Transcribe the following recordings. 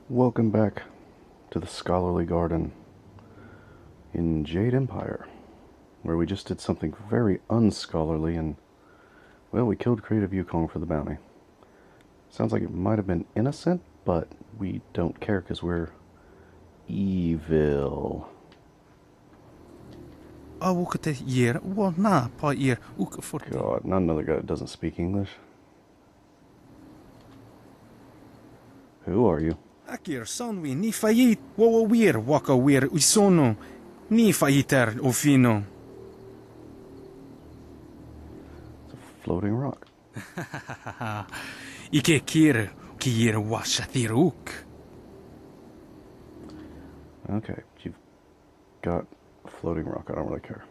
Welcome back to the Scholarly Garden in Jade Empire, where we just did something very unscholarly and, well, we killed Creative Yukong for the bounty. Sounds like it might have been innocent, but we don't care because we're evil. God, not another guy that doesn't speak English. Who are you? Akir sonwi ni fayit wawawir wakawir usono ni fayiter ofino. It's a floating rock. Ike kir kir washathiruk. Okay, you've got a floating rock. I don't really care.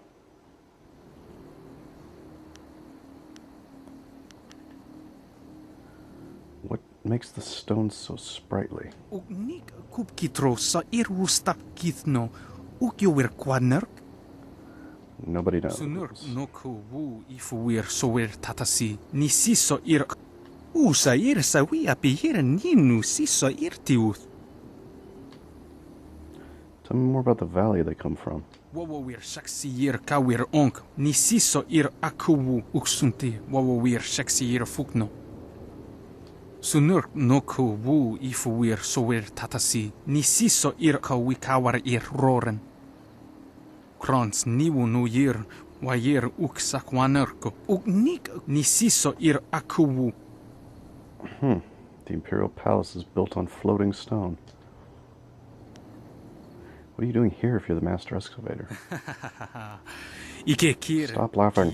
What makes the stones so sprightly? Uk kupkitro sa irustap kithno ukyowir kwadnerk. Nobody knows. Sunur noku wu ifuwir sowir tatasi ni siso ir usa ir sawi apihir ninu siso irtiuth. Tell me more about the valley they come from. Wawawir shaksiyir kawir onk ni siso ir akuwu uksunti wawawir shaksiyir fukno. Sunur noku wu ifuwir sowir tatasi ni siso ir kawikawar ir roren. Krons niwu nu yir wayir uksakwanerko uknik ni siso ir akuwu. The Imperial Palace is built on floating stone. What are you doing here if you're the master excavator? Stop laughing.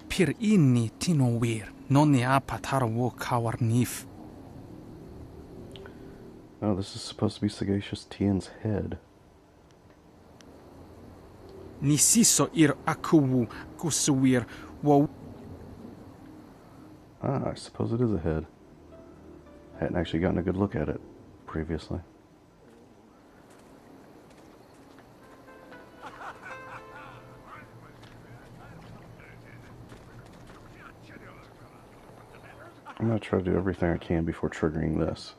Pir inni tinowir nonni apatarwo kawarnif. Oh, this is supposed to be Sagacious Tian's head. Nisiso ir akuwu kusuwir wo. Ah, I suppose it is a head. Hadn't actually gotten a good look at it previously. I'm going to try to do everything I can before triggering this,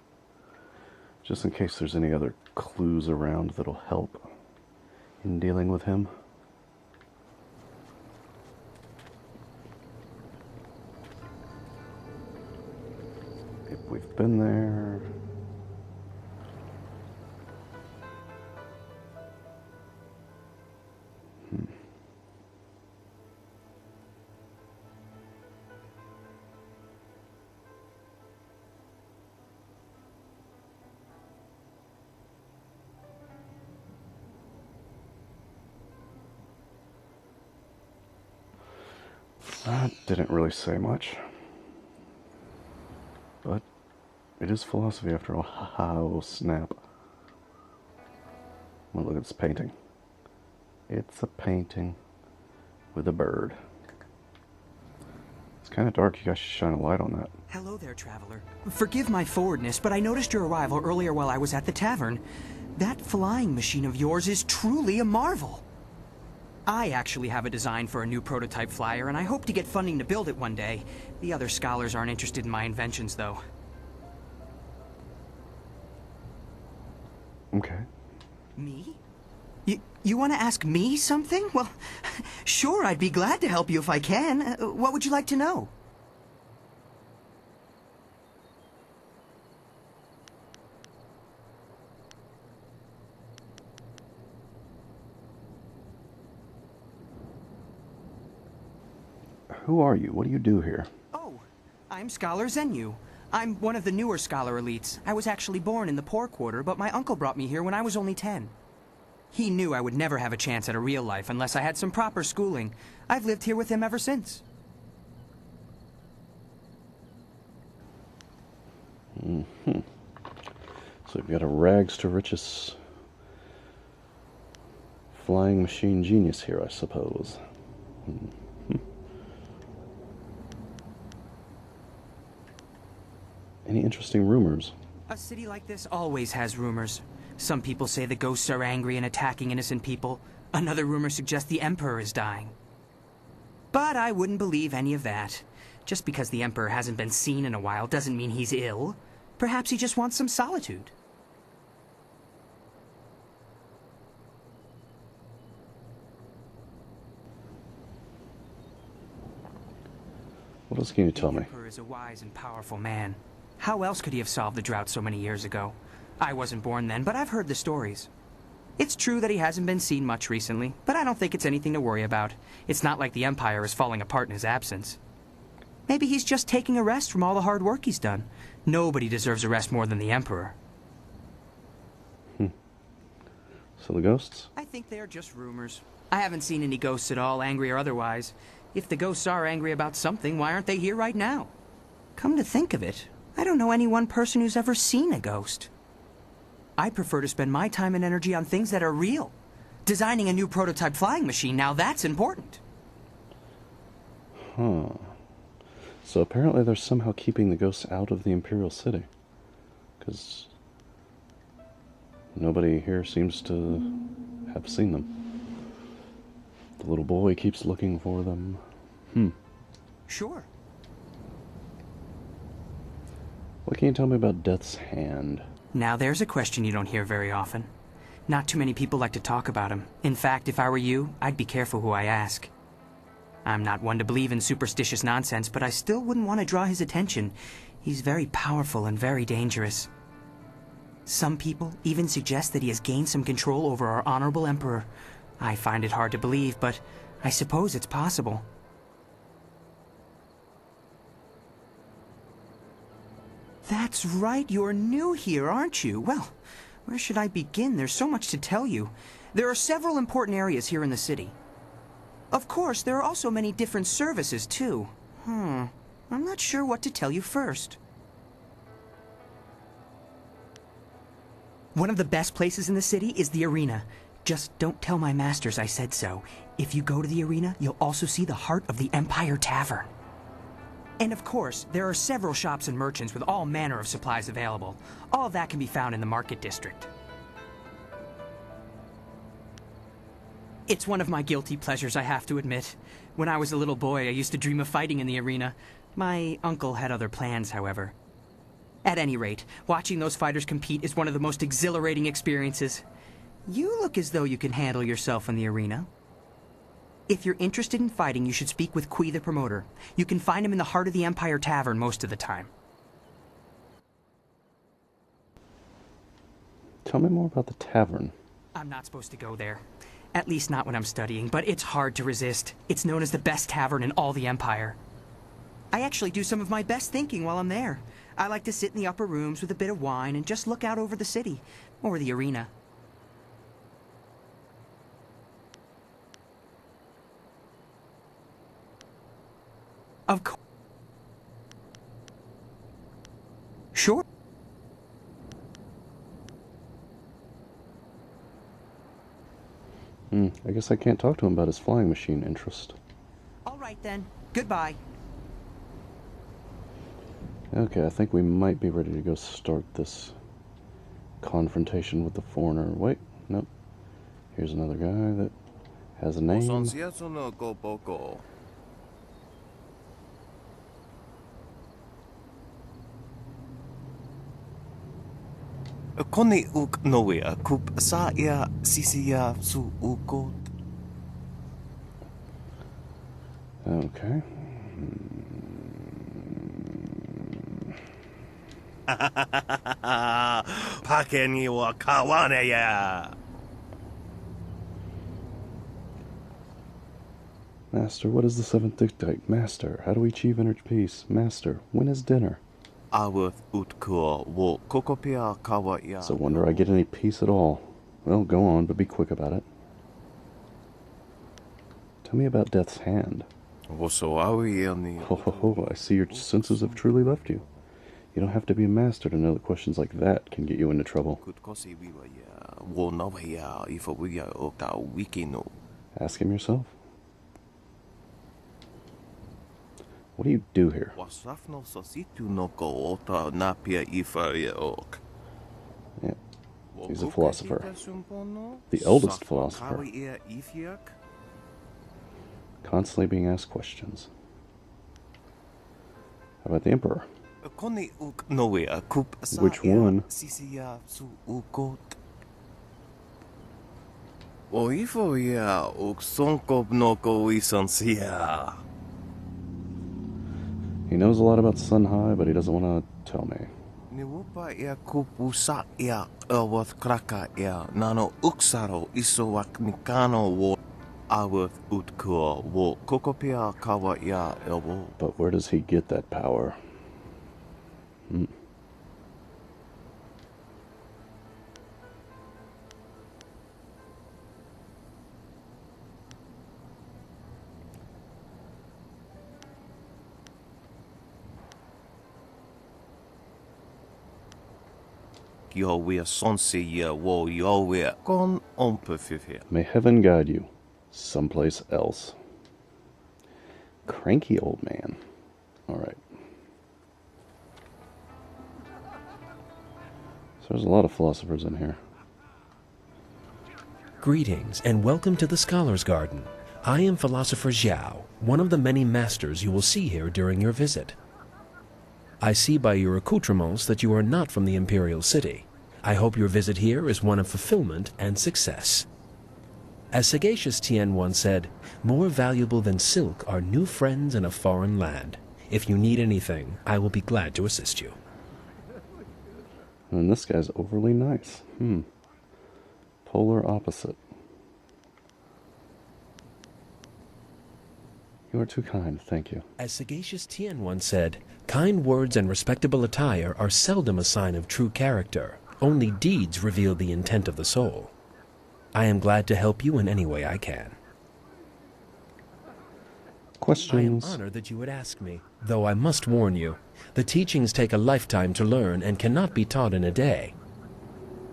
just in case there's any other clues around that'll help in dealing with him. If we've been there... That didn't really say much, but it is philosophy after all. Haha, oh snap. Well, look at this painting. It's a painting with a bird. It's kind of dark. You guys should shine a light on that. Hello there, traveler. Forgive my forwardness, but I noticed your arrival earlier while I was at the tavern. That flying machine of yours is truly a marvel. I actually have a design for a new prototype flyer, and I hope to get funding to build it one day. The other scholars aren't interested in my inventions, though. Okay. Me? You want to ask me something? Well, sure, I'd be glad to help you if I can. What would you like to know? Who are you? What do you do here? Oh, I'm Scholar Zenyu. I'm one of the newer scholar elites. I was actually born in the poor quarter, but my uncle brought me here when I was only 10. He knew I would never have a chance at a real life unless I had some proper schooling. I've lived here with him ever since. So we've got a rags to riches flying machine genius here, I suppose. Any interesting rumors? A city like this always has rumors. Some people say the ghosts are angry and attacking innocent people. Another rumor suggests the Emperor is dying. But I wouldn't believe any of that. Just because the Emperor hasn't been seen in a while doesn't mean he's ill. Perhaps he just wants some solitude. What else can you tell me? The Emperor is a wise and powerful man. How else could he have solved the drought so many years ago? I wasn't born then, but I've heard the stories. It's true that he hasn't been seen much recently, but I don't think it's anything to worry about. It's not like the Empire is falling apart in his absence. Maybe he's just taking a rest from all the hard work he's done. Nobody deserves a rest more than the Emperor. So the ghosts? I think they are just rumors. I haven't seen any ghosts at all, angry or otherwise. If the ghosts are angry about something, why aren't they here right now? Come to think of it, I don't know any one person who's ever seen a ghost. I prefer to spend my time and energy on things that are real. Designing a new prototype flying machine, now that's important. Huh. So apparently they're somehow keeping the ghosts out of the Imperial City. Because nobody here seems to have seen them. The little boy keeps looking for them. Sure. What can you tell me about Death's Hand? Now there's a question you don't hear very often. Not too many people like to talk about him. In fact, if I were you, I'd be careful who I ask. I'm not one to believe in superstitious nonsense, but I still wouldn't want to draw his attention. He's very powerful and very dangerous. Some people even suggest that he has gained some control over our honorable Emperor. I find it hard to believe, but I suppose it's possible. That's right, you're new here, aren't you? Well, where should I begin? There's so much to tell you. There are several important areas here in the city. Of course, there are also many different services, too. I'm not sure what to tell you first. One of the best places in the city is the arena. Just don't tell my masters I said so. If you go to the arena, you'll also see the heart of the Empire Tavern. And of course, there are several shops and merchants with all manner of supplies available. All of that can be found in the market district. It's one of my guilty pleasures, I have to admit. When I was a little boy, I used to dream of fighting in the arena. My uncle had other plans, however. At any rate, watching those fighters compete is one of the most exhilarating experiences. You look as though you can handle yourself in the arena. If you're interested in fighting, you should speak with Kui the promoter. You can find him in the heart of the Empire Tavern most of the time. Tell me more about the tavern. I'm not supposed to go there. At least not when I'm studying, but it's hard to resist. It's known as the best tavern in all the Empire. I actually do some of my best thinking while I'm there. I like to sit in the upper rooms with a bit of wine and just look out over the city, or the arena. Of course. Sure. I guess I can't talk to him about his flying machine interest. All right then. Goodbye. Okay, I think we might be ready to go start this confrontation with the foreigner. Wait, nope. Here's another guy that has a name. Koni uk noia kup sa ia sisia su ukot. Okay. Pakeni wa kawane ya. Master, what is the seventh dictate? Master, how do we achieve inner peace? Master, when is dinner? Aworth utkur wo kokopia kawa ya. So wonder I get any peace at all. Well, go on, but be quick about it. Tell me about Death's Hand. So awi ni. Ho ho ho, I see your senses have truly left you. You don't have to be a master to know that questions like that can get you into trouble. Ask him yourself. What do you do here? Yeah, he's a philosopher. The eldest philosopher. Constantly being asked questions. How about the Emperor? Koni uk nowea kup sa Which one? sisia su ukot. Oifo ya uk sonkop noko isansia. He knows a lot about Sun High, but he doesn't want to tell me. Niwupa ya kup usa ya elwath kraka ya nano uksaro isowak nikano wo awath utkua wo kokopia kawa ya elwo. But where does he get that power? Yowea sonsi ya wo yowea kon ompefifia. May heaven guide you someplace else. Cranky old man. Alright. So there's a lot of philosophers in here. Greetings and welcome to the Scholar's Garden. I am Philosopher Xiao, one of the many masters you will see here during your visit. I see by your accoutrements that you are not from the Imperial City. I hope your visit here is one of fulfillment and success. As sagacious Tien once said, more valuable than silk are new friends in a foreign land. If you need anything, I will be glad to assist you. And this guy's overly nice. Polar opposite. You are too kind, thank you. As sagacious Tien once said, kind words and respectable attire are seldom a sign of true character. Only deeds reveal the intent of the soul. I am glad to help you in any way I can. Questions? I am honored that you would ask me, though I must warn you, the teachings take a lifetime to learn and cannot be taught in a day.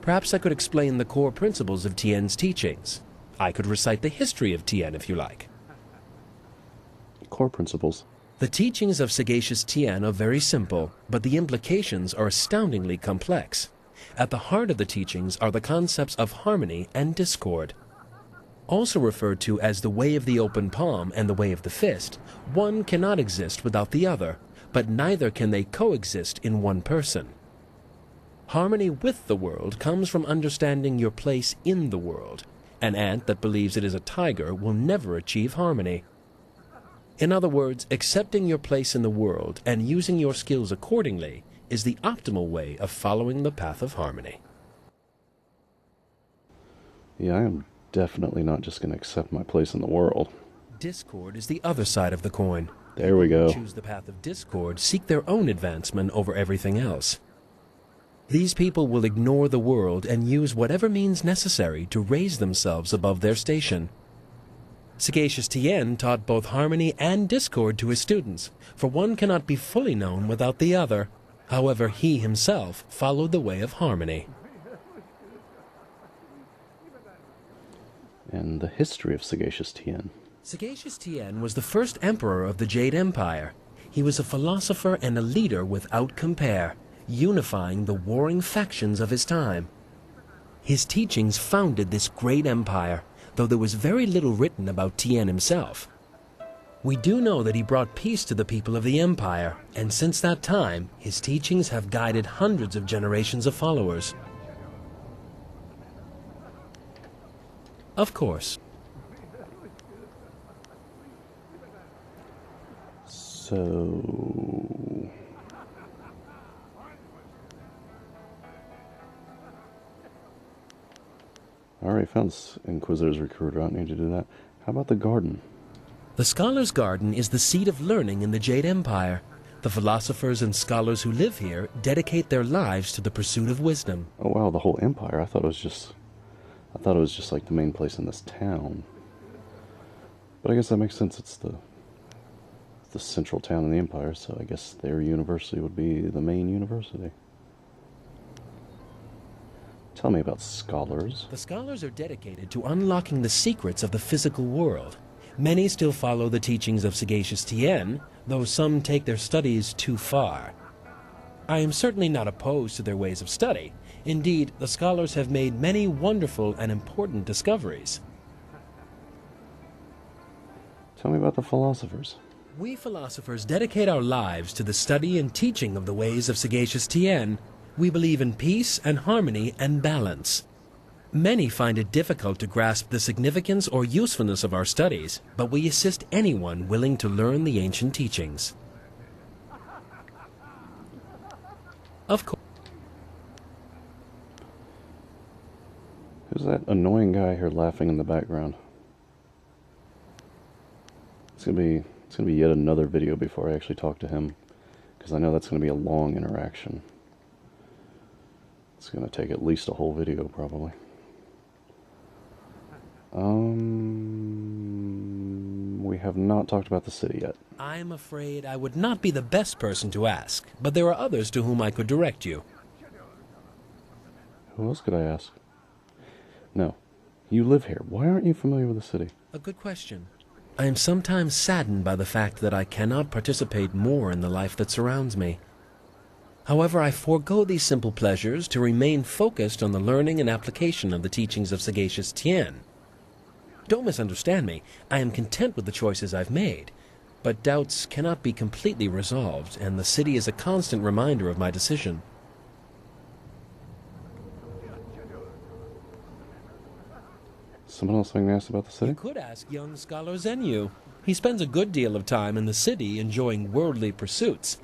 Perhaps I could explain the core principles of Tien's teachings. I could recite the history of Tien if you like. Core principles. The teachings of sagacious Tien are very simple, but the implications are astoundingly complex. At the heart of the teachings are the concepts of harmony and discord. Also referred to as the way of the open palm and the way of the fist, one cannot exist without the other, but neither can they coexist in one person. Harmony with the world comes from understanding your place in the world. An ant that believes it is a tiger will never achieve harmony. In other words, accepting your place in the world and using your skills accordingly is the optimal way of following the path of harmony. Yeah, I am definitely not just going to accept my place in the world. Discord is the other side of the coin. There we go. People who choose the path of discord seek their own advancement over everything else. These people will ignore the world and use whatever means necessary to raise themselves above their station. Sagacious Tien taught both harmony and discord to his students, for one cannot be fully known without the other. However, he himself followed the way of harmony. And the history of Sagacious Tien. Sagacious Tien was the first emperor of the Jade Empire. He was a philosopher and a leader without compare, unifying the warring factions of his time. His teachings founded this great empire, though there was very little written about Tien himself. We do know that he brought peace to the people of the empire, and since that time, his teachings have guided hundreds of generations of followers. Of course. So... I already found Inquisitor's Recruiter. I don't need to do that. How about the garden? The Scholar's Garden is the seat of learning in the Jade Empire. The philosophers and scholars who live here dedicate their lives to the pursuit of wisdom. Oh wow, the whole empire. I thought it was just like the main place in this town. But I guess that makes sense. It's the central town in the empire, so I guess their university would be the main university. Tell me about scholars. The scholars are dedicated to unlocking the secrets of the physical world. Many still follow the teachings of sagacious Tien, though some take their studies too far. I am certainly not opposed to their ways of study. Indeed, the scholars have made many wonderful and important discoveries. Tell me about the philosophers. We philosophers dedicate our lives to the study and teaching of the ways of sagacious Tien. We believe in peace and harmony and balance. Many find it difficult to grasp the significance or usefulness of our studies, but we assist anyone willing to learn the ancient teachings. Of course. Who's that annoying guy here laughing in the background? It's gonna be yet another video before I actually talk to him, because I know that's gonna be a long interaction. It's gonna take at least a whole video, probably. We have not talked about the city yet. I'm afraid I would not be the best person to ask, but there are others to whom I could direct you. Who else could I ask? No. You live here. Why aren't you familiar with the city? A good question. I am sometimes saddened by the fact that I cannot participate more in the life that surrounds me. However, I forego these simple pleasures to remain focused on the learning and application of the teachings of sagacious Tien. Don't misunderstand me. I am content with the choices I've made, but doubts cannot be completely resolved, and the city is a constant reminder of my decision. Someone else being asked about the city? You could ask young scholar Zenyu. He spends a good deal of time in the city enjoying worldly pursuits,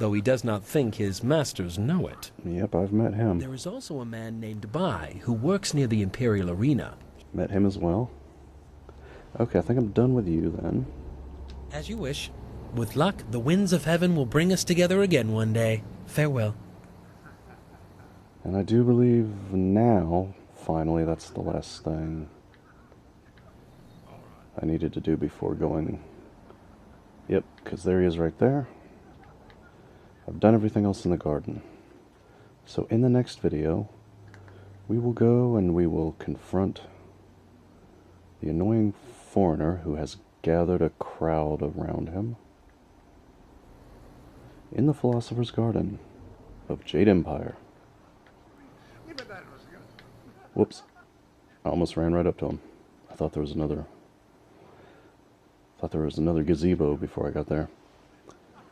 though he does not think his masters know it. Yep, I've met him. There is also a man named Bai who works near the Imperial Arena. Met him as well. Okay, I think I'm done with you then. As you wish. With luck, the winds of heaven will bring us together again one day. Farewell. And I do believe now, finally, that's the last thing I needed to do before going. Yep, because there he is right there. I've done everything else in the garden. So in the next video, we will go and we will confront the annoying foreigner who has gathered a crowd around him in the Philosopher's Garden of Jade Empire. Whoops. I almost ran right up to him. I thought there was another gazebo before I got there.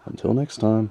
Until next time.